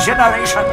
generation.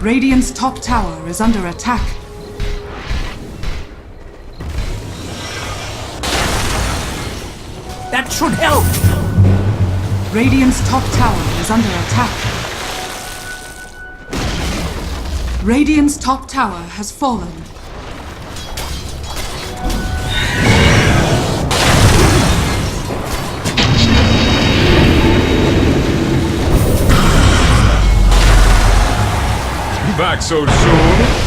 Radiant's top tower is under attack. That should help. Radiant's top tower is under attack. Radiant's top tower has fallen. Back so soon?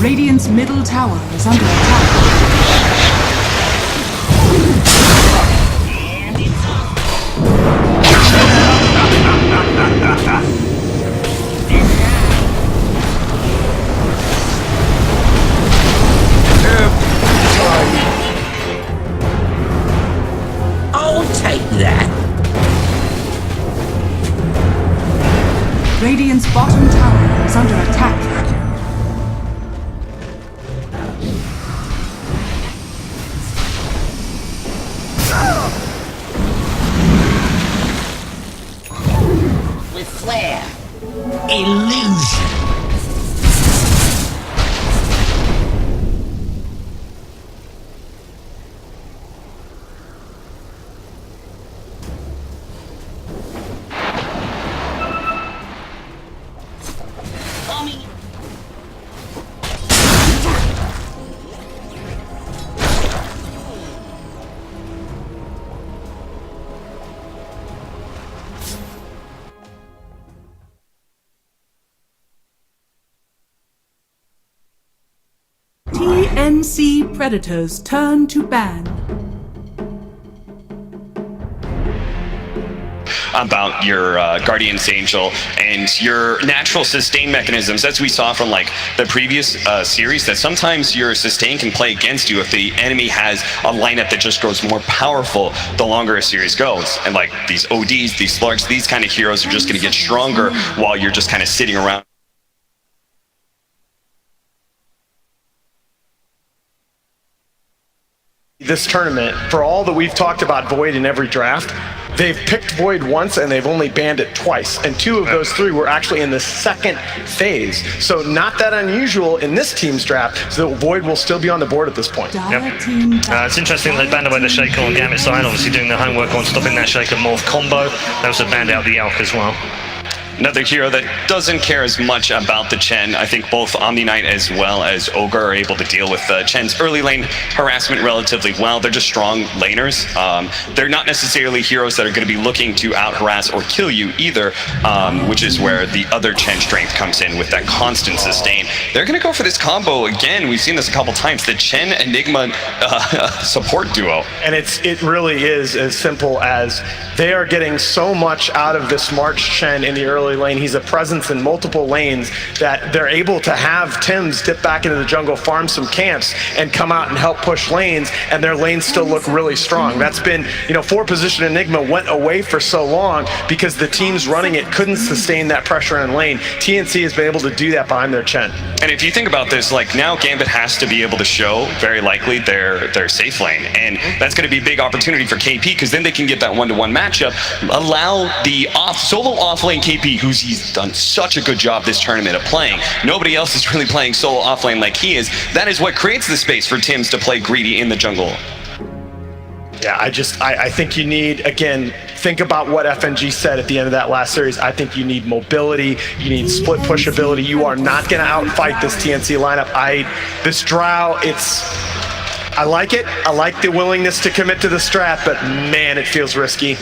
Radiant's middle tower is under attack. I'll take that. Radiant's bottom tower is under attack. With flair. Illusion. TNC Predators turn to ban. About your Guardian's Angel and your natural sustain mechanisms, as we saw from like the previous series, that sometimes your sustain can play against you if the enemy has a lineup that just grows more powerful the longer a series goes. And like these ODs, these slugs, these kind of heroes are just going to get stronger while you're just kind of sitting around. This tournament, for all that we've talked about Void in every draft, they've picked Void once and they've only banned it twice. And 2 of those 3 were actually in the second phase. So not that unusual in this team's draft, so Void will still be on the board at this point. It's interesting they banned away the Shaker on Gambit side, obviously doing their homework on stopping that Shaker morph combo. They also banned out the Elk as well. Another hero that doesn't care as much about the Chen. I think both Omni Knight as well as Ogre are able to deal with Chen's early lane harassment relatively well. They're just strong laners. They're not necessarily heroes that are going to be looking to out-harass or kill you either, which is where the other Chen strength comes in with that constant sustain. They're going to go for this combo again. We've seen this a couple times, the Chen Enigma support duo. And it really is as simple as they are getting so much out of this March Chen in the early early lane. He's a presence in multiple lanes that they're able to have Tims dip back into the jungle, farm some camps, and come out and help push lanes, and their lanes still look really strong. That's been, you know, 4-position Enigma went away for so long because the teams running it couldn't sustain that pressure in lane. TNC has been able to do that behind their Chen. And if you think about this, like now Gambit has to be able to show very likely their safe lane, and that's going to be a big opportunity for KP because then they can get that one-to-one matchup, allow the solo off-lane KP, he's done such a good job this tournament of playing. Nobody else is really playing solo off-lane like he is. That is what creates the space for Tims to play greedy in the jungle. Yeah, I think you need, again, think about what FNG said at the end of that last series. I think you need mobility, you need split push ability. You are not going to outfight this TNC lineup. This Drow, I like it. I like the willingness to commit to the strat, but man, it feels risky.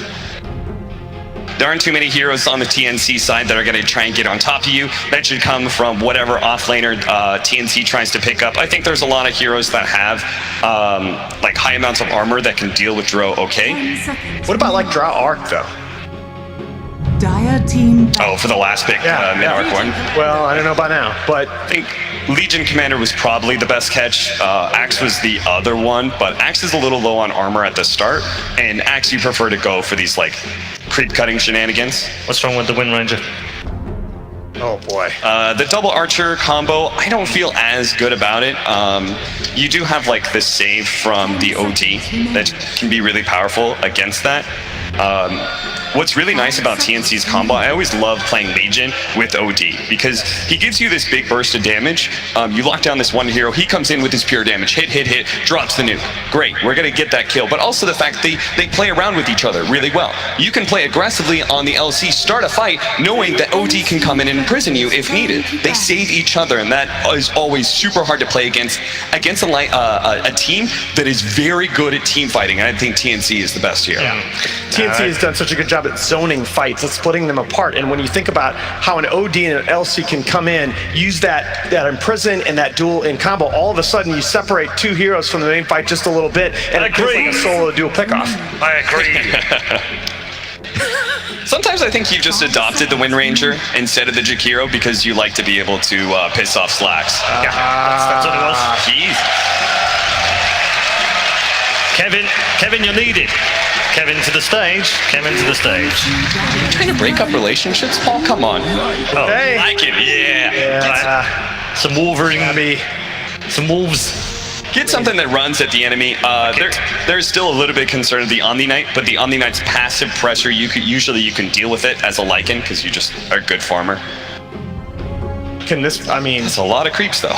There aren't too many heroes on the TNC side that are going to try and get on top of you. That should come from whatever offlaner TNC tries to pick up. I think there's a lot of heroes that have like high amounts of armor that can deal with Drow okay. What about like Drow Arc though? Dire team. Oh, for the last pick, mid-arc one. Well, I don't know about now, but I think Legion Commander was probably the best catch. Axe was the other one, but Axe is a little low on armor at the start, and Axe you prefer to go for these like creep cutting shenanigans. What's wrong with the Wind Ranger? oh boy. The double archer combo, I don't feel as good about it. You do have like the save from the OD that can be really powerful against that. What's really nice about TNC's combo, I always love playing Legion with OD because he gives you this big burst of damage. You lock down this one hero, he comes in with his pure damage, hit, drops the nuke. Great, we're gonna get that kill. But also the fact they play around with each other really well. You can play aggressively on the LC, start a fight, knowing that OD can come in and imprison you if needed. They save each other, and that is always super hard to play against a team that is very good at team fighting. And I think TNC is the best here. Yeah. TNC has done such a good job at zoning fights, at splitting them apart. And when you think about how an OD and an LC can come in, use that imprison and that duel in combo, all of a sudden you separate two heroes from the main fight just a little bit, and it feels like a solo duel pickoff. I agree. Sometimes I think you just adopted the Wind Ranger instead of the Jakiro because you like to be able to piss off slacks. Yeah, that's what it was. Jeez. Kevin, you're needed. Kevin to the stage. Kevin to the stage. Trying to break up relationships, Paul? Come on. Oh, Hey. I can, yeah. Some Wolverine. Some wolves. Get something that runs at the enemy. There's still a little bit concerned of the Omni Knight, but the Omni Knight's passive pressure, usually you can deal with it as a Lycan because you just are a good farmer. It's a lot of creeps though.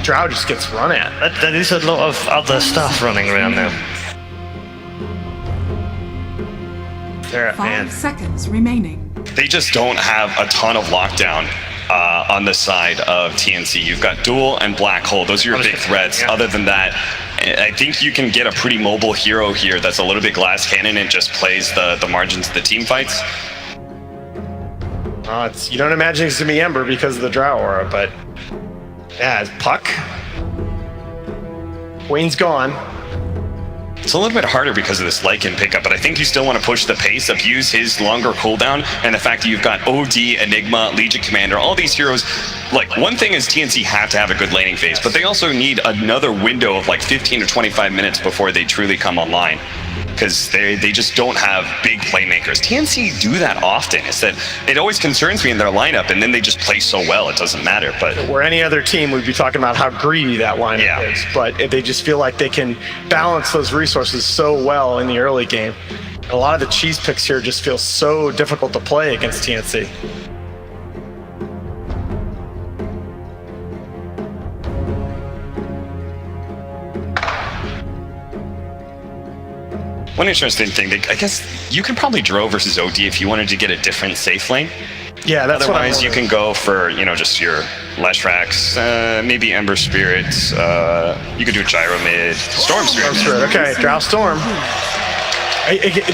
Drow just gets run at. There is a lot of other stuff running around now. 5 seconds remaining. They just don't have a ton of lockdown on the side of TNC. You've got Duel and Black Hole. Those are your big threats. Yeah. Other than that, I think you can get a pretty mobile hero here that's a little bit glass cannon and just plays the margins of the team fights. You don't imagine it's going to be Ember because of the Drow aura, but yeah, it's Puck. Queen's gone. It's a little bit harder because of this Lycan pickup, but I think you still want to push the pace of use his longer cooldown and the fact that you've got OD, Enigma, Legion Commander, all these heroes. Like, one thing is TNC have to have a good laning phase, but they also need another window of like 15 to 25 minutes before they truly come online. Because they just don't have big playmakers. TNC do that often. It's that it always concerns me in their lineup, and then they just play so well, it doesn't matter. But where any other team would be talking about how greedy that lineup is, but they just feel like they can balance those resources so well in the early game. A lot of the cheese picks here just feel so difficult to play against TNC. one interesting thing, I guess you could probably Drow versus OD if you wanted to get a different safe lane. Yeah, that's Otherwise, you can go for, just your Leshrax, maybe Ember Spirit. You could do Gyro mid, Storm Spirit. Okay, Drow Storm.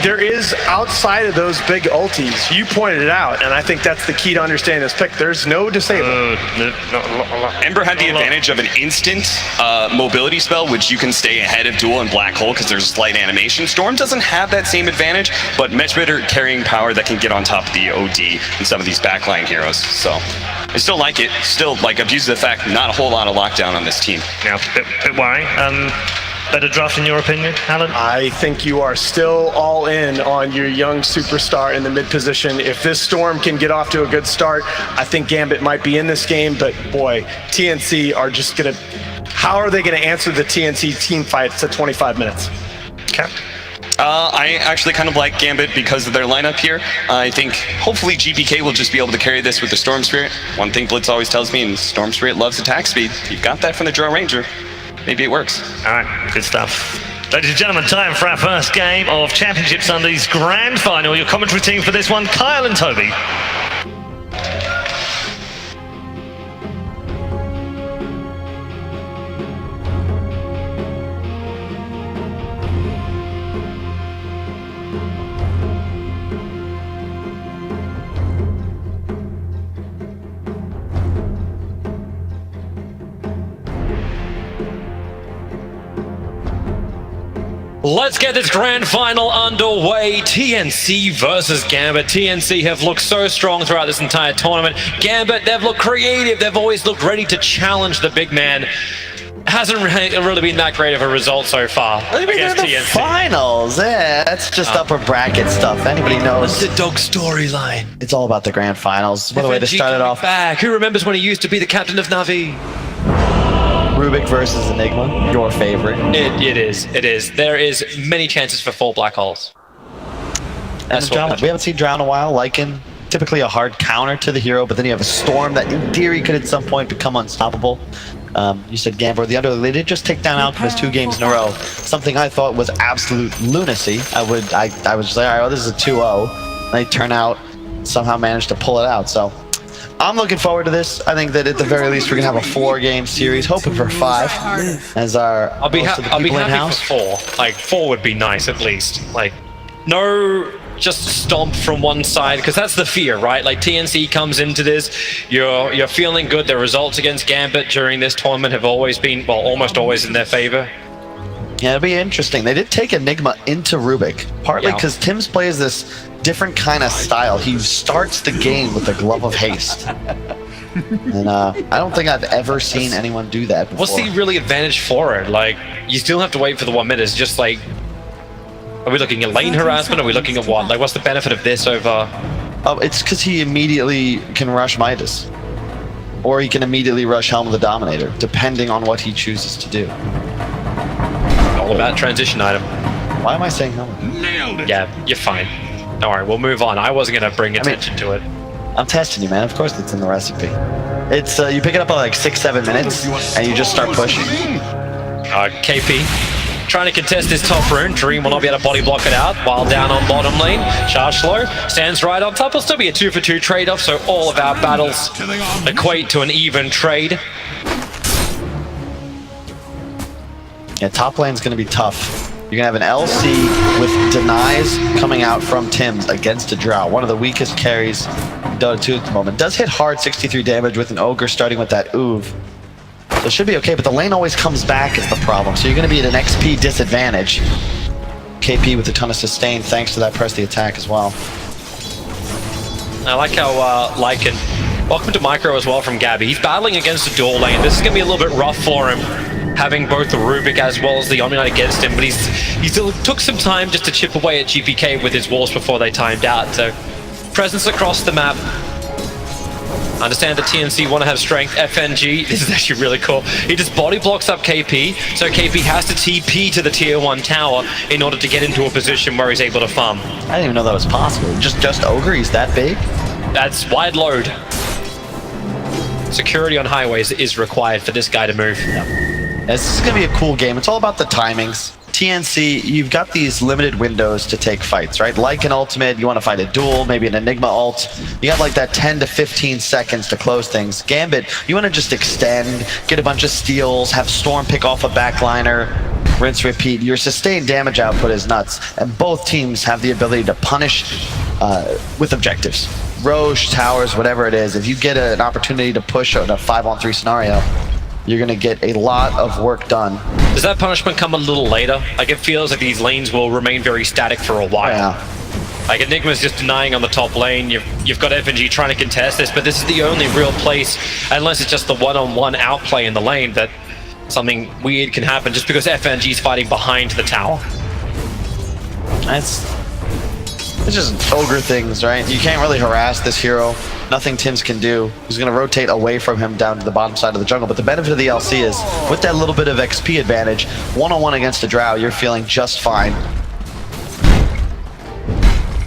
There is, outside of those big ultis, you pointed it out, and I think that's the key to understanding this pick. There's no disable. Ember had the advantage of an instant mobility spell, which you can stay ahead of Duel and Black Hole because there's a slight animation. Storm doesn't have that same advantage, but much better carrying power that can get on top of the OD and some of these backline heroes. So I still like it. Still, like, abuse the fact, not a whole lot of lockdown on this team. Yeah, bit worrying. Better draft in your opinion, Alan? I think you are still all in on your young superstar in the mid position. If this Storm can get off to a good start, I think Gambit might be in this game, but boy, TNC are just gonna, how are they gonna answer the TNC team fights at 25 minutes? Okay. I actually kind of like Gambit because of their lineup here. I think hopefully GPK will just be able to carry this with the Storm Spirit. One thing Blitz always tells me, and Storm Spirit loves attack speed. You've got that from the Drow Ranger. Maybe it works. All right, good stuff. Ladies and gentlemen, time for our first game of Championship Sunday's Grand Final. Your commentary team for this one, Kyle and Toby. Let's get this grand final underway. TNC versus Gambit. TNC have looked so strong throughout this entire tournament. Gambit, they've looked creative. They've always looked ready to challenge the big man. Hasn't really been that great of a result so far against the TNC. Finals, yeah, that's just upper bracket stuff. Anybody knows? The dog storyline. It's all about the grand finals. By the way, they started off back. Who remembers when he used to be the captain of Navi? Rubik versus Enigma, your favorite. It is. There is many chances for 4 black holes. That's what we haven't seen Drow in a while. Lycan, typically a hard counter to the hero, but then you have a Storm that in theory could at some point become unstoppable. You said Gambit, the Underlay, they did just take down Alchemist 2 games in a row. Something I thought was absolute lunacy. I was just like, all right, well, this is a 2-0. They turn out, somehow managed to pull it out. So I'm looking forward to this. I think that at the very least we're gonna have a 4-game series, hoping for 5 as our I'll be happy for 4. Like 4 would be nice at least. Like no just stomp from one side, because that's the fear, right? Like TNC comes into this, you're feeling good. The results against Gambit during this tournament have always been, well, almost always in their favor. Yeah, it'll be interesting. They did take Enigma into Rubik, partly because Tim's plays this different kind of style. He starts the game with a glove of haste. And I don't think I've ever seen anyone do that before. What's the really advantage for it? Like, you still have to wait for the 1 minute. It's just like, are we looking at lane harassment? Are we looking at what? Like, what's the benefit of this over? Oh, it's because he immediately can rush Midas. Or he can immediately rush Helm of the Dominator, depending on what he chooses to do. All about transition item. Why am I saying Helm? Nailed it. Yeah, you're fine. Don't worry, we'll move on. I wasn't going to bring attention to it. I'm testing you, man. Of course it's in the recipe. It's, you pick it up at like 6-7 minutes, and you just start pushing. KP trying to contest this top rune. Dream will not be able to body block it out while down on bottom lane. Charge slow, stands right on top. Will still be a 2-for-2 trade-off, so all of our battles equate to an even trade. Yeah, top lane's going to be tough. You're going to have an LC with denies coming out from Tim's against a Drow. One of the weakest carries in Dota 2 at the moment. Does hit hard, 63 damage with an Ogre starting with that Oov. So it should be okay, but the lane always comes back is the problem. So you're going to be at an XP disadvantage. KP with a ton of sustain thanks to that press the attack as well. I like how Lycan, welcome to Micro as well from Gabby. He's battling against the dual lane. This is going to be a little bit rough for him, having both the Rubik as well as the Omni-Knight against him, but he still took some time just to chip away at GPK with his walls before they timed out. So presence across the map. Understand that TNC want to have strength. FNG, this is actually really cool. He just body blocks up KP, so KP has to TP to the tier 1 tower in order to get into a position where he's able to farm. I didn't even know that was possible. Just Ogre, he's that big? That's wide load. Security on highways is required for this guy to move. This is going to be a cool game. It's all about the timings. TNC, you've got these limited windows to take fights, right? Like an ultimate, you want to fight a duel, maybe an Enigma ult. You got like that 10 to 15 seconds to close things. Gambit, you want to just extend, get a bunch of steals, have Storm pick off a backliner. rinse, repeat. Your sustained damage output is nuts, and both teams have the ability to punish with objectives. Roche, towers, whatever it is. If you get an opportunity to push in a 5-on-3 scenario, you're going to get a lot of work done. Does that punishment come a little later? Like, it feels like these lanes will remain very static for a while. Yeah. Like, Enigma's just denying on the top lane. You've got FNG trying to contest this, but this is the only real place, unless it's just the one-on-one outplay in the lane, that something weird can happen just because FNG's fighting behind the tower. It's just ogre things, right? You can't really harass this hero. Nothing Tims can do. He's going to rotate away from him down to the bottom side of the jungle. But the benefit of the LC is, with that little bit of XP advantage, one-on-one against a Drow, you're feeling just fine.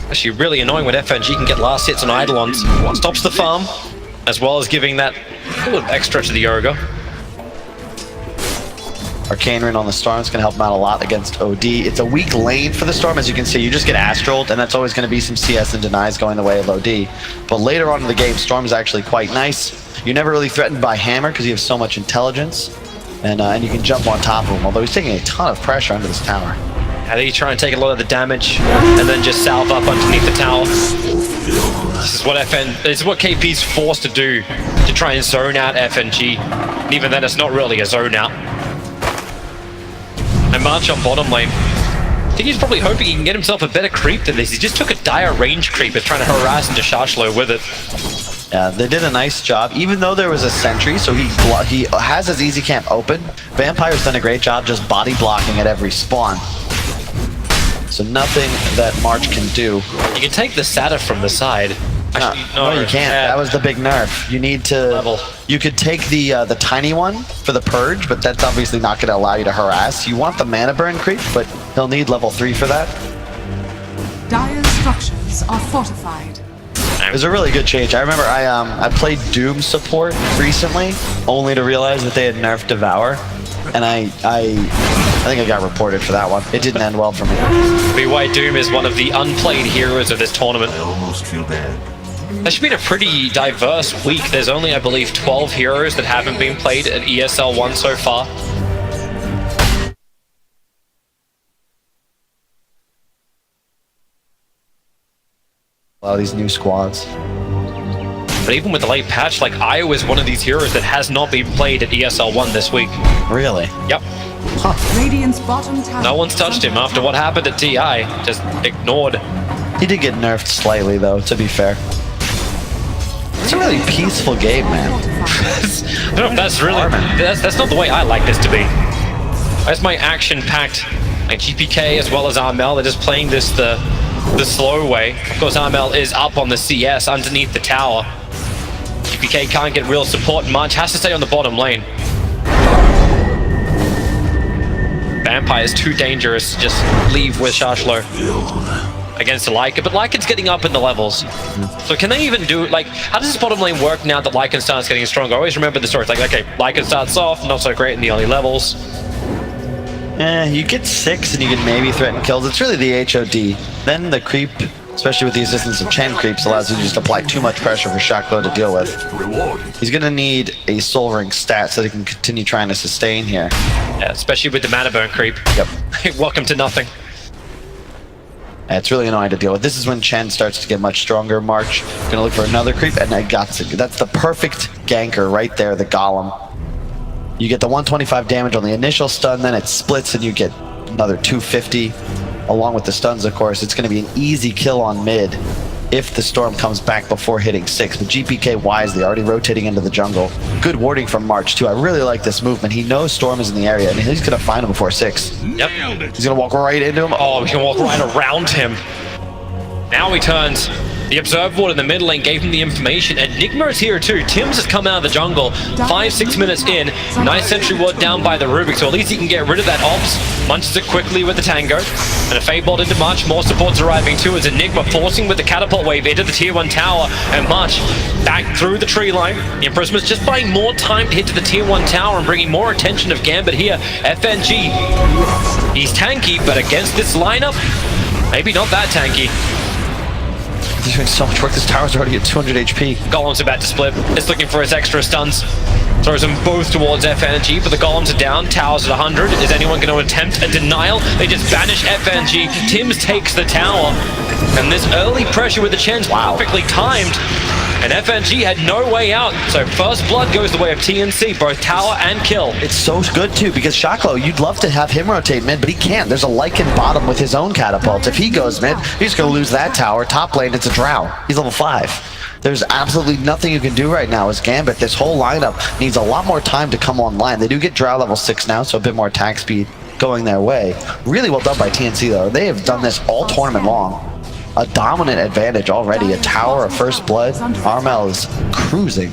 Actually, really annoying when FNG can get last hits on Eidolons. Stops the farm, as well as giving that a little extra to the Ogre. Arcane Rune on the Storm is going to help him out a lot against OD. It's a weak lane for the Storm, as you can see. You just get Astraled, and that's always going to be some CS and denies going the way of OD. But later on in the game, Storm is actually quite nice. You're never really threatened by Hammer because you have so much intelligence, and you can jump on top of him, although he's taking a ton of pressure under this tower. How do you try and take a lot of the damage and then just salve up underneath the tower? This is what KP's forced to do to try and zone out FNG. And even then, it's not really a zone out. And March on bottom lane. I think he's probably hoping he can get himself a better creep than this. He just took a dire range creep and trying to harass into Shashlo with it. Yeah, they did a nice job, even though there was a sentry, so he has his easy camp open. Vampire's done a great job just body blocking at every spawn. So nothing that March can do. You can take the Sata from the side. Actually, no, you can't. That was the big nerf. You need to level. You could take the tiny one for the purge, but that's obviously not going to allow you to harass. You want the mana burn creep, but he'll need level 3 for that. Dire's structures are fortified. It was a really good change. I remember I played Doom support recently, only to realize that they had nerfed Devour, and I think I got reported for that one. It didn't end well for me. BY Doom is one of the unplayed heroes of this tournament. I almost feel bad. It's been a pretty diverse week. There's only, I believe, 12 heroes that haven't been played at ESL 1 so far. A lot of these new squads. But even with the late patch, like, Io is one of these heroes that has not been played at ESL 1 this week. Really? Yep. Radiant's bottom tower. No one's touched him after what happened at TI. Just ignored. He did get nerfed slightly, though, to be fair. It's a really peaceful game, man. I don't know if that's really... That's not the way I like this to be. That's my action-packed, like, GPK as well as Armel. They're just playing this the slow way. Of course, Armel is up on the CS underneath the tower. GPK can't get real support much. Has to stay on the bottom lane. Vampire is too dangerous to just leave with Shashlo against the Lycan, but Lycan's getting up in the levels. So can they even do, like, how does this bottom lane work now that Lycan starts getting stronger? I always remember the story. It's like, okay, Lycan starts off, not so great in the early levels. You get 6 and you can maybe threaten kills. It's really the HOD. Then the creep, especially with the assistance of Chen creeps, allows you to just apply too much pressure for Shaklo to deal with. He's going to need a soul ring stat so that he can continue trying to sustain here. Yeah, especially with the mana burn creep. Yep. Welcome to nothing. It's really annoying to deal with. This is when Chen starts to get much stronger. March, gonna look for another creep, and I got to. That's the perfect ganker right there, the Golem. You get the 125 damage on the initial stun, then it splits and you get another 250. Along with the stuns, of course. It's gonna be an easy kill on mid if the Storm comes back before hitting 6. But GPK wisely, already rotating into the jungle. Good warding from March, too. I really like this movement. He knows Storm is in the area, and he's gonna find him before 6. Yep. He's gonna walk right into him. Oh, he can walk right around him. Now he turns. The Observe Ward in the mid lane gave him the information. Enigma is here too. Tims has come out of the jungle. 5-6 minutes in. Nice sentry ward down by the Rubik, so at least he can get rid of that Ops. Munches it quickly with the Tango. And a Fade Bolt into March. More supports arriving too as Enigma forcing with the Catapult Wave into the tier 1 tower. And March back through the tree line. The Imprisonment's just buying more time to hit to the tier 1 tower and bringing more attention of Gambit here. FNG. He's tanky, but against this lineup, maybe not that tanky. He's doing so much work. This tower's already at 200 HP. Golem's about to split. It's looking for his extra stuns. Throws them both towards FNG, but the golems are down. Towers at 100. Is anyone going to attempt a denial? They just banish FNG. Tims takes the tower. And this early pressure with the Chen's perfectly timed. And FNG had no way out. So first blood goes the way of TNC, both tower and kill. It's so good too, because Shaklo, you'd love to have him rotate mid, but he can't. There's a Lycan bottom with his own catapult. If he goes mid, he's going to lose that tower. Top lane, it's a drow. He's level 5. There's absolutely nothing you can do right now as Gambit. This whole lineup needs a lot more time to come online. They do get drow level 6 now, so a bit more attack speed going their way. Really well done by TNC though. They have done this all tournament long. A dominant advantage already. A tower, a first blood. Armel is cruising.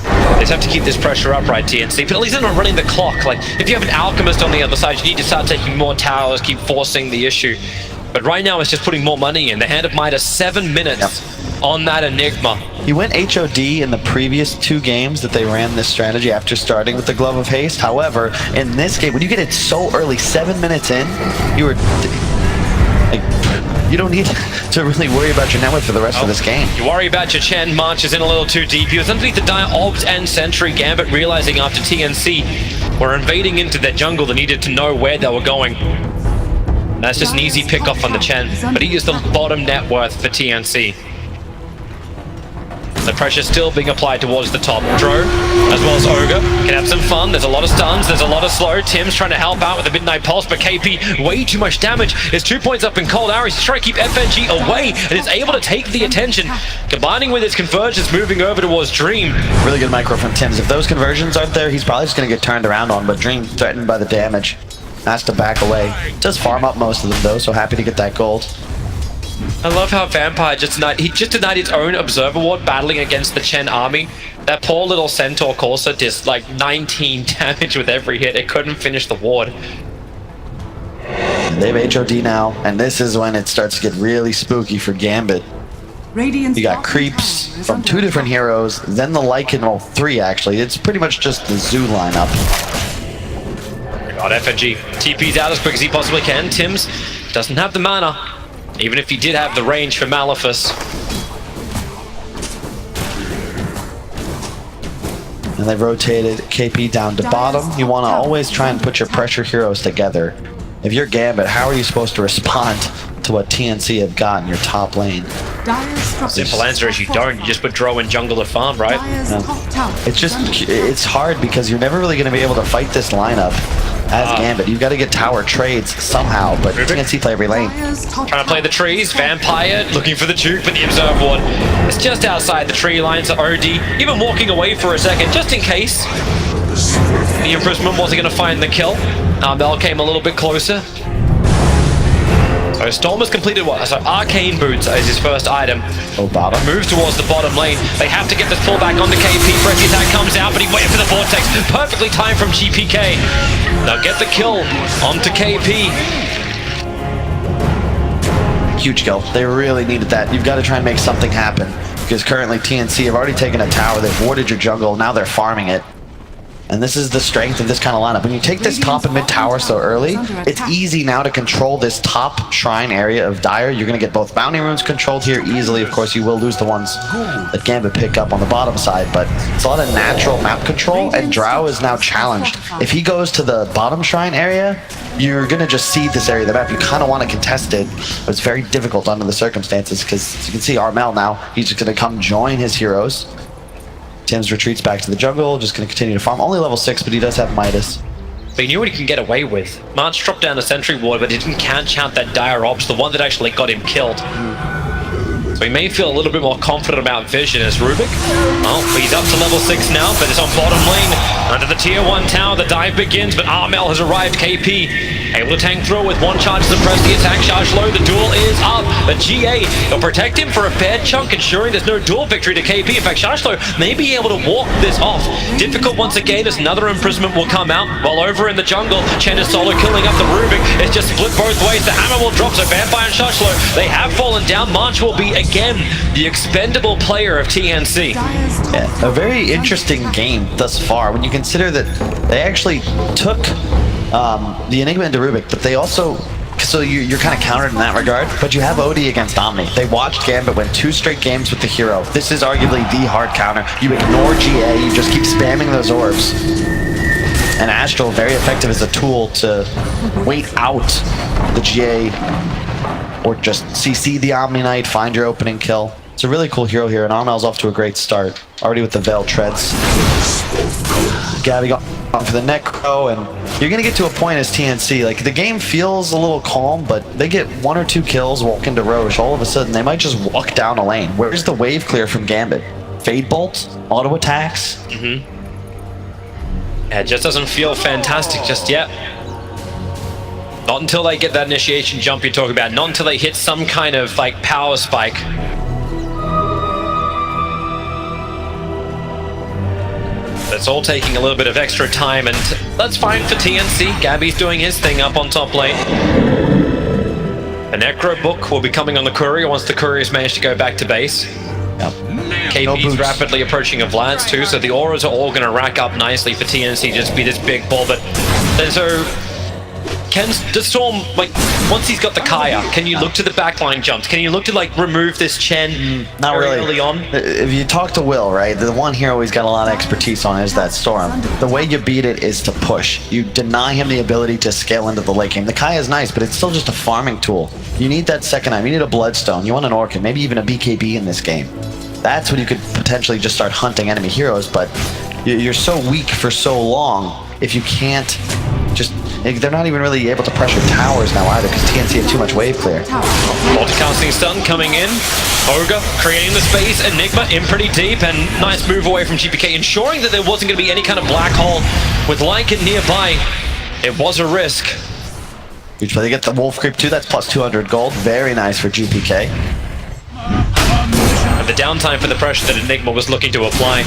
They just have to keep this pressure up, right, TNC? But at least they're not running the clock. Like, if you have an Alchemist on the other side, you need to start taking more towers, keep forcing the issue. But right now, it's just putting more money in. The Hand of Midas, 7 minutes on that Enigma. He went HOD in the previous 2 games that they ran this strategy after starting with the Glove of Haste. However, in this game, when you get it so early, 7 minutes in, you were... Like, you don't need to really worry about your network for the rest of this game. You worry about your Chen, marches in a little too deep. He was underneath the Dire Obs and Sentry. Gambit realizing after TNC were invading into their jungle, they needed to know where they were going. That's just an easy pickoff on the Chen, but he is the bottom net worth for TNC. The pressure still being applied towards the top. Dro, as well as Ogre, can have some fun. There's a lot of stuns, there's a lot of slow. Tim's trying to help out with the Midnight Pulse, but KP, way too much damage. Is 2 points up in Cold Arrows. He's trying to keep FNG away, and is able to take the attention. Combining with his conversions, moving over towards Dream. Really good micro from Tims. If those conversions aren't there, he's probably just going to get turned around on, but Dream threatened by the damage. Has to back away. Does farm up most of them though, so happy to get that gold. I love how Vampire just denied its own Observer Ward battling against the Chen army. That poor little Centaur Corsa did like 19 damage with every hit. It couldn't finish the ward. They have HOD now, and this is when it starts to get really spooky for Gambit. You got creeps from 2 different heroes, then the Lycan, well 3 actually. It's pretty much just the Zoo lineup. God, FNG TP's out as quick as he possibly can. Tims doesn't have the mana, even if he did have the range for Maleficus. And they've rotated KP down to bottom. You want to always try and put your pressure heroes together. If you're Gambit, how are you supposed to respond to what TNC have got in your top lane? Simple answer is you don't. You just put Dro in jungle to farm, right? It's hard because you're never really going to be able to fight this lineup as Gambit. You've got to get tower trades somehow, but TNC play every lane. Trying to play the trees. Vampire looking for the juke, but the Observe Ward is just outside the tree line, so OD even walking away for a second just in case the imprisonment wasn't going to find the kill. Bell came a little bit closer. So Storm has completed what? So Arcane Boots is his first item. Oh, bottom. Moves towards the bottom lane. They have to get this pullback onto KP. Pressy attack comes out, but he waited for the Vortex. Perfectly timed from GPK. They'll get the kill onto KP. Huge kill. They really needed that. You've got to try and make something happen, because currently TNC have already taken a tower. They've warded your jungle. Now they're farming it. And this is the strength of this kind of lineup. When you take this top and mid tower so early, it's easy now to control this top shrine area of Dire. You're going to get both bounty runes controlled here easily. Of course, you will lose the ones that Gambit pick up on the bottom side, but it's a lot of natural map control, and Drow is now challenged. If he goes to the bottom shrine area, you're going to just see this area of the map. You kind of want to contest it, but it's very difficult under the circumstances, because as you can see, Armel now, he's just going to come join his heroes. Tims retreats back to the jungle, just going to continue to farm. Only level 6, but he does have Midas. But he knew what he can get away with. March dropped down a sentry ward, but he didn't count that Dire Ops, the one that actually got him killed. So he may feel a little bit more confident about Vision as Rubik. Well, he's up to level 6 now, but it's on bottom lane. Under the tier 1 tower, the dive begins, but Armel has arrived. KP able to tank through with 1 charge to suppress the attack. Charge low, the duel is up. But GA will protect him for a bad chunk, ensuring there's no duel victory to KP. In fact, Charge low may be able to walk this off. Difficult once again as another imprisonment will come out. While over in the jungle, Chen is solo killing up the Rubik. It's just split both ways. The hammer will drop, so Vampire and Charge low, they have fallen down. March will be again the expendable player of TNC. Yeah, a very interesting game thus far when you consider that they actually took the Enigma into Rubik, but they also, because so you're kind of countered in that regard, but you have OD against Omni. They watched Gambit win 2 straight games with the hero. This is arguably the hard counter. You ignore GA, you just keep spamming those orbs. And Astral, very effective as a tool to wait out the GA or just CC the Omni Knight, find your opening kill. It's a really cool hero here, and Armel's off to a great start. Already with the Veil treads. Gabby got for the Necro, and you're gonna get to a point as TNC, like the game feels a little calm, but they get 1 or 2 kills, walk into Roche, all of a sudden they might just walk down a lane. Where's the wave clear from Gambit? Fade Bolt? Auto attacks? Yeah, it just doesn't feel fantastic just yet. Not until they get that initiation jump you're talking about, not until they hit some kind of like power spike. It's all taking a little bit of extra time, and that's fine for TNC. Gabby's doing his thing up on top lane. A Necro book will be coming on the courier once the couriers manage to go back to base. Yep. KP's rapidly approaching a Vlad's too, so the auras are all going to rack up nicely for TNC, just be this big ball. But then so does Storm, like, once he's got the Kaya, can you look to the backline jumps? Can you look to, like, remove this Chen Not very really. early on? If you talk to Will, right, the one hero he's got a lot of expertise on is that Storm. The way you beat it is to push. You deny him the ability to scale into the late game. The Kaya is nice, but it's still just a farming tool. You need that second item. You need a Bloodstone. You want an Orchid, maybe even a BKB in this game. That's when you could potentially just start hunting enemy heroes, but you're so weak for so long if you can't just... They're not even really able to pressure towers now either because TNC have too much wave clear. Multicasting stun coming in. Ogre creating the space. Enigma in pretty deep, and nice move away from GPK, ensuring that there wasn't going to be any kind of black hole with Lycan nearby. It was a risk. Huge play. They get the Wolf Creep too. That's plus 200 gold. Very nice for GPK. And the downtime for the pressure that Enigma was looking to apply.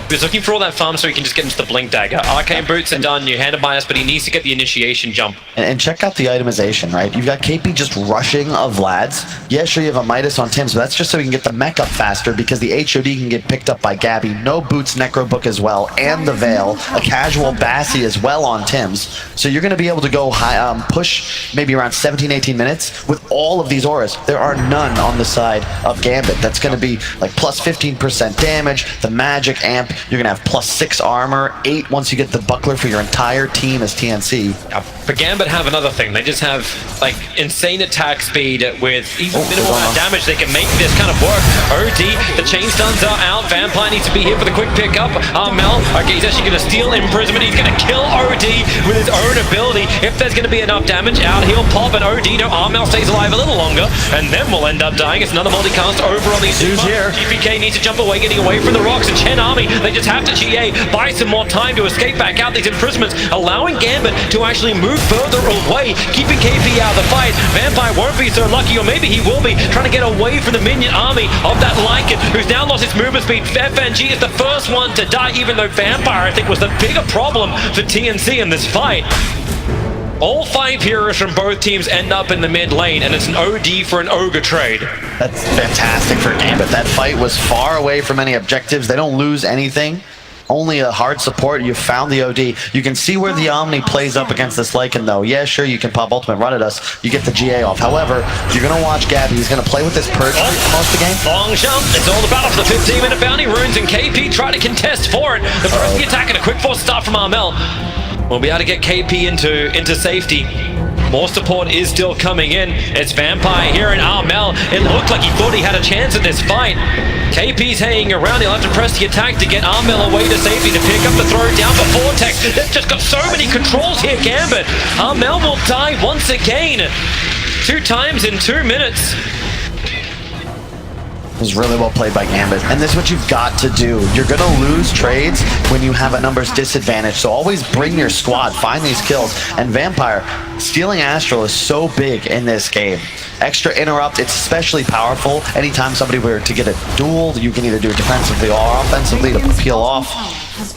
He was looking for all that farm so he can just get into the Blink Dagger. Arcane Boots are done, you hand it by us, but he needs to get the initiation jump. And check out the itemization, right? You've got KP just rushing a Vlad's. Yeah, sure, you have a Midas on Tim's, but that's just so he can get the mech up faster because the HOD can get picked up by Gabby. No Boots Necro Book as well, and the Veil. A casual Bassi as well on Tim's. So you're going to be able to go high, push maybe around 17, 18 minutes with all of these auras. There are none on the side of Gambit. That's going to be like plus 15% damage, the magic amp. You're going to have plus 6 armor, 8 once you get the buckler for your entire team as TNC. But Gambit have another thing. They just have like insane attack speed with even minimal amount of damage. They can make this kind of work. OD, the chain stuns are out. Vampire needs to be here for the quick pickup. Armel, okay, he's actually going to steal Imprisonment. He's going to kill OD with his own ability. If there's going to be enough damage out, he'll pop, and OD, no, Armel stays alive a little longer, and then we'll end up dying. It's another multicast over on the Zeus here. GPK needs to jump away, getting away from the rocks, and Chen Army, they just have to GA, buy some more time to escape back out these imprisonments, allowing Gambit to actually move further away, keeping KP out of the fight. Vampire won't be so lucky, or maybe he will be, trying to get away from the minion army of that Lycan, who's now lost his movement speed. FNG is the first one to die, even though Vampire, I think, was the bigger problem for TNC in this fight. All 5 heroes from both teams end up in the mid lane, and it's an OD for an Ogre trade. That's fantastic for Gambit. That fight was far away from any objectives. They don't lose anything. Only a hard support. You found the OD. You can see where the Omni plays up against this Lycan, though. Yeah, sure, you can pop ultimate run at us. You get the GA off. However, you're going to watch Gabby. He's going to play with this Purge most of the game. Long jump. It's all about for the 15-minute bounty runes, and KP try to contest for it. The first attack and a quick force start from Armel. We'll be able to get KP into safety. More support is still coming in. It's Vampire here and Armel. It looked like he thought he had a chance in this fight. KP's hanging around. He'll have to press the attack to get Armel away to safety to pick up the throw down for Vortex. They've just got so many controls here, Gambit. Armel will die once again. 2 times in 2 minutes. Was really well played by Gambit, and this is what you've got to do. You're gonna lose trades when you have a numbers disadvantage, so always bring your squad, find these kills. And Vampire, stealing Astral is so big in this game. Extra interrupt, it's especially powerful. Anytime somebody were to get a duel, you can either do it defensively or offensively to peel off.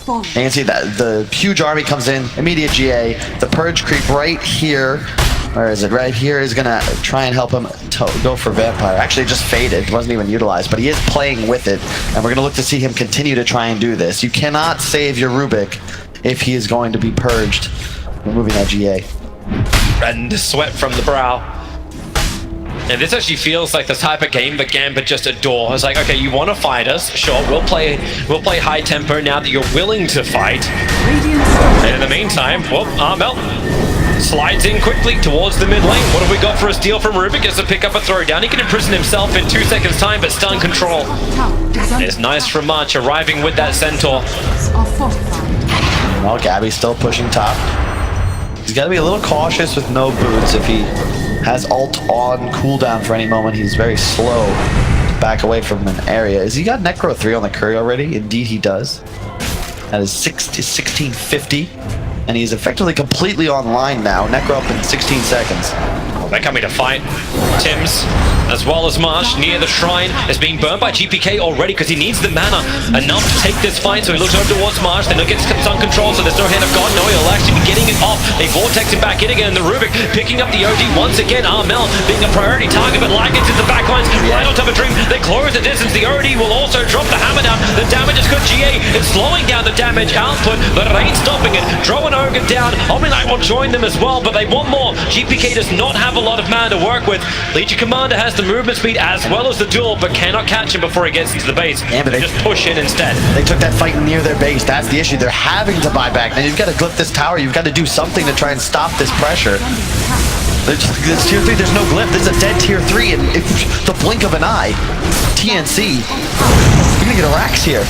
And you can see that the huge army comes in, immediate GA, the Purge creep right here. Where is it? Right here is going to try and help him go for Vampire. Actually, it just faded. It wasn't even utilized, but he is playing with it. And we're going to look to see him continue to try and do this. You cannot save your Rubik if he is going to be purged. Removing that GA. and sweat from the brow. And this actually feels like the type of game that Gambit just adores. Like, okay, you want to fight us? Sure, we'll play high tempo now that you're willing to fight. And in the meantime, well, Armel slides in quickly towards the mid lane. What have we got for a steal from Rubik? Gets to pick up a throw down. He can imprison himself in 2 seconds time, but stun control. It's nice from March arriving with that Centaur. Well, Gabby's still pushing top. He's got to be a little cautious with no boots. If he has ult on cooldown for any moment, he's very slow to back away from an area. Has he got Necro 3 on the Curry already? Indeed he does. That is 1650. And he's effectively completely online now. Necro up in 16 seconds. They're coming to fight. Tims, as well as Marsh, near the shrine, is being burned by GPK already because he needs the mana enough to take this fight. So he looks over towards Marsh. Then he'll get some control, so there's no hand of God. No, he'll actually be getting it off. They vortex him back in again. And the Rubik picking up the OD once again. Armel being a priority target, but Lycans in the backlines right on top of Dream. They close the distance. The OD will also drop the hammer down. The damage is good. GA is slowing down the damage output, but it ain't stopping it. Throw an Ogre down. Omnilight will join them as well, but they want more. GPK does not have a lot of mana to work with. Legion Commander has the movement speed as well as the duel, but cannot catch him before he gets into the base. Yeah, but they just push in instead. They took that fight near their base. That's the issue. They're having to buy back. Now you've got to glyph this tower. You've got to do something to try and stop this pressure. It's tier 3. There's no glyph. This is a dead tier 3, and if the blink of an eye, TNC, you're gonna get a Rax here.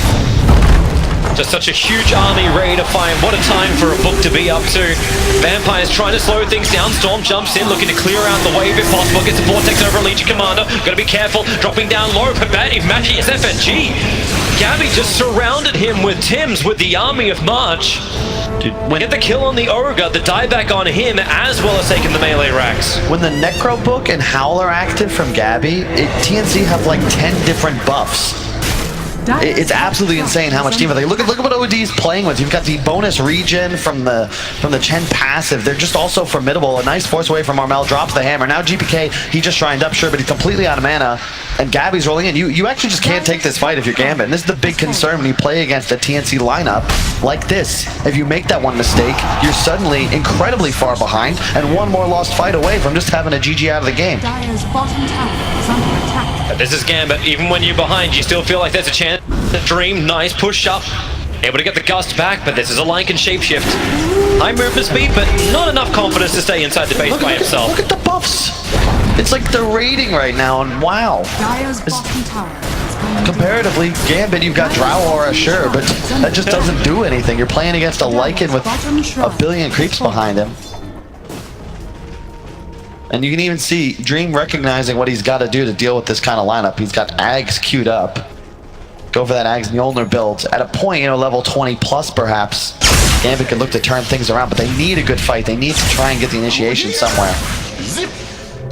Just such a huge army ready to find. What a time for a book to be up to. Vampire's trying to slow things down. Storm jumps in, looking to clear out the wave if possible. Gets a vortex over a Legion Commander. Gotta be careful. Dropping down low. But if Matchy is FNG. Gabby just surrounded him with Tims with the army of March. Dude, Get the kill on the Ogre, the dieback on him, as well as taking the melee racks. when the Necro Book and Howl are active from Gabby, TNC have like 10 different buffs. It's absolutely insane how much team they look at what OD's playing with. You've got the bonus regen from the Chen passive. They're just also formidable. A nice force away from Armel, drops the hammer. Now GPK, he just shrined up, sure, but he's completely out of mana. And Gabby's rolling in. You actually just can't take this fight if you're Gambit. And this is the big concern when you play against a TNC lineup like this. If you make that one mistake, you're suddenly incredibly far behind and one more lost fight away from just having a GG out of the game. Dire's bottom tower is under attack. But this is Gambit. Even when you're behind, you still feel like there's a chance. The Dream, nice push up. Able to get the gust back, but this is a Lycan shapeshift. High movement speed, but not enough confidence to stay inside the base by himself. Look at the buffs. It's like they're raiding right now, and wow. Dire's bottom tower is under Comparatively, Gambit, you've got Drow Aura, sure, but that just doesn't do anything. You're playing against a Lycan with a billion creeps behind him. And you can even see Dream recognizing what he's got to do to deal with this kind of lineup. He's got Ags queued up. Go for that Ags Mjolnir build. At a point, level 20 plus perhaps, Gambit can look to turn things around, but they need a good fight. They need to try and get the initiation somewhere.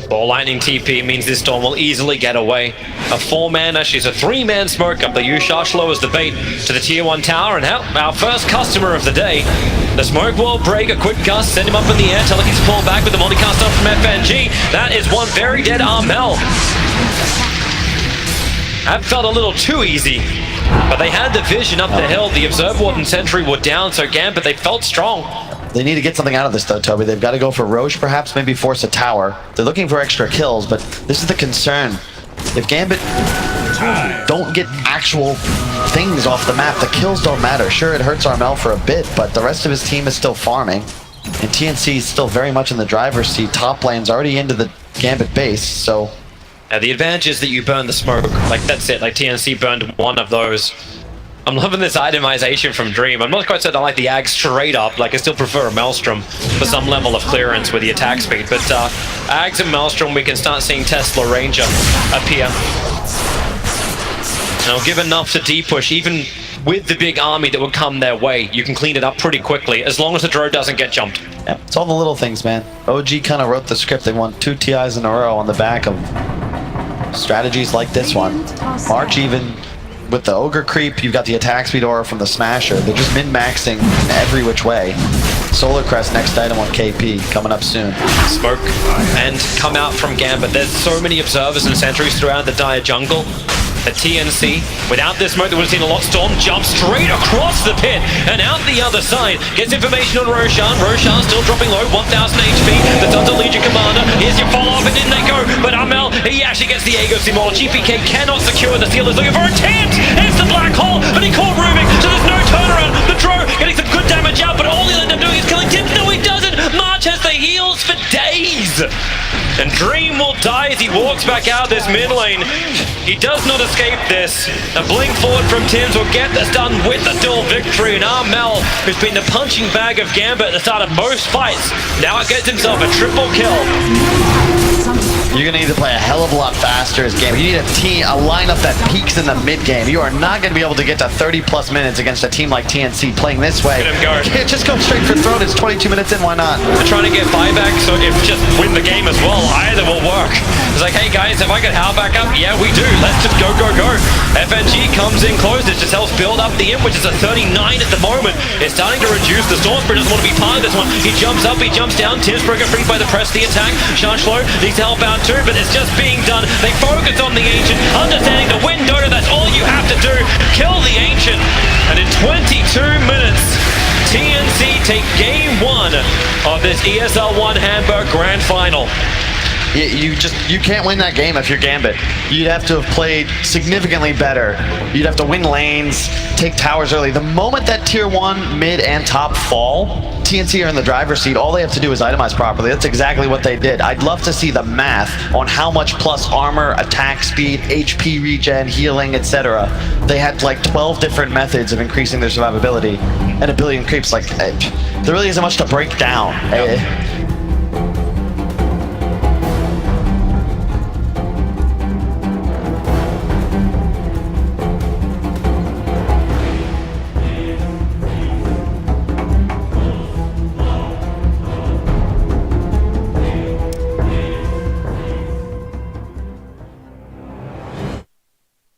Ball lightning TP means this Storm will easily get away. A 4-mana, she's a 3-man smoke up. They use Shashlo as the bait to the tier 1 tower, and help our first customer of the day. The smoke will break, a quick gust, send him up in the air. Teleki's pull back with the multicast up from FNG. That is one very dead Armel. That felt a little too easy, but they had the vision up the hill. The Observer Ward and Sentry were down, so Gambit, they felt strong. They need to get something out of this though, Toby. They've got to go for Roche, perhaps, maybe force a tower. They're looking for extra kills, but this is the concern. If Gambit don't get actual things off the map, the kills don't matter. Sure, it hurts Armel for a bit, but the rest of his team is still farming. And TNC is still very much in the driver's seat. Top lane's already into the Gambit base, so... The advantage is that you burn the smoke. Like, that's it. Like, TNC burned one of those. I'm loving this itemization from Dream. I'm not quite certain I like the Ag straight up. Like, I still prefer a Maelstrom for some level of clearance with the attack speed. But Ags and Maelstrom, we can start seeing Tesla Ranger appear. And it'll give enough to D-push, even with the big army that would come their way. You can clean it up pretty quickly, as long as the Drow doesn't get jumped. Yeah, it's all the little things, man. OG kind of wrote the script. They won 2 TIs in a row on the back of strategies like this one. March, even with the Ogre creep, you've got the attack speed aura from the Smasher. They're just min-maxing every which way. Solar Crest, next item on KP, coming up soon. Smoke and come out from Gambit. There's so many observers and sentries throughout the Dire jungle. The TNC, without this smoke, they would have seen a lot. Storm jump straight across the pit and out the other side. Gets information on Roshan. Roshan still dropping low, 1000 HP. The Thunder Legion commander. Here's your follow-up, and in they go. But Amel, he actually gets the Ego Simon. GPK cannot secure the seal. Is looking for a tent. It's the black hole, but he caught Rubik, so there's no turnaround. The Dro getting some good damage out, but all he'll end up doing is killing Tim. No, he doesn't. March has the heals for days. And Dream will die as he walks back out this mid lane. He does not escape this. A blink forward from Tims will get this done with the duel victory. And Armel, who's been the punching bag of Gambit at the start of most fights, now gets himself a triple kill. You're gonna need to play a hell of a lot faster as Gambit. You need a lineup that peaks in the mid game. You are not gonna be able to get to 30 plus minutes against a team like TNC playing this way. Get him going. You can't just go straight for throne. It's 22 minutes in, why not? They're trying to get buyback, so if just win the game as well, either will work. It's like, hey guys, have I got Hal back up? Yeah, we do. Let's just go, go, go. FNG comes in close. It just helps build up the imp, which is a 39 at the moment. It's starting to reduce. The Storm Spirit doesn't want to be part of this one. He jumps up, he jumps down. Tim's broken free by the press, the attack. Shanshlo needs to help out too, but it's just being done. They focus on the Ancient, understanding the win Dota, that's all you have to do. Kill the Ancient. And in 22 minutes, TNC take game 1 of this ESL 1 Hamburg Grand Final. You can't win that game if you're Gambit. You'd have to have played significantly better. You'd have to win lanes, take towers early. The moment that tier 1, mid, and top fall, TNC are in the driver's seat. All they have to do is itemize properly. That's exactly what they did. I'd love to see the math on how much plus armor, attack speed, HP regen, healing, etc. They had like 12 different methods of increasing their survivability and a billion creeps. Like, there really isn't much to break down.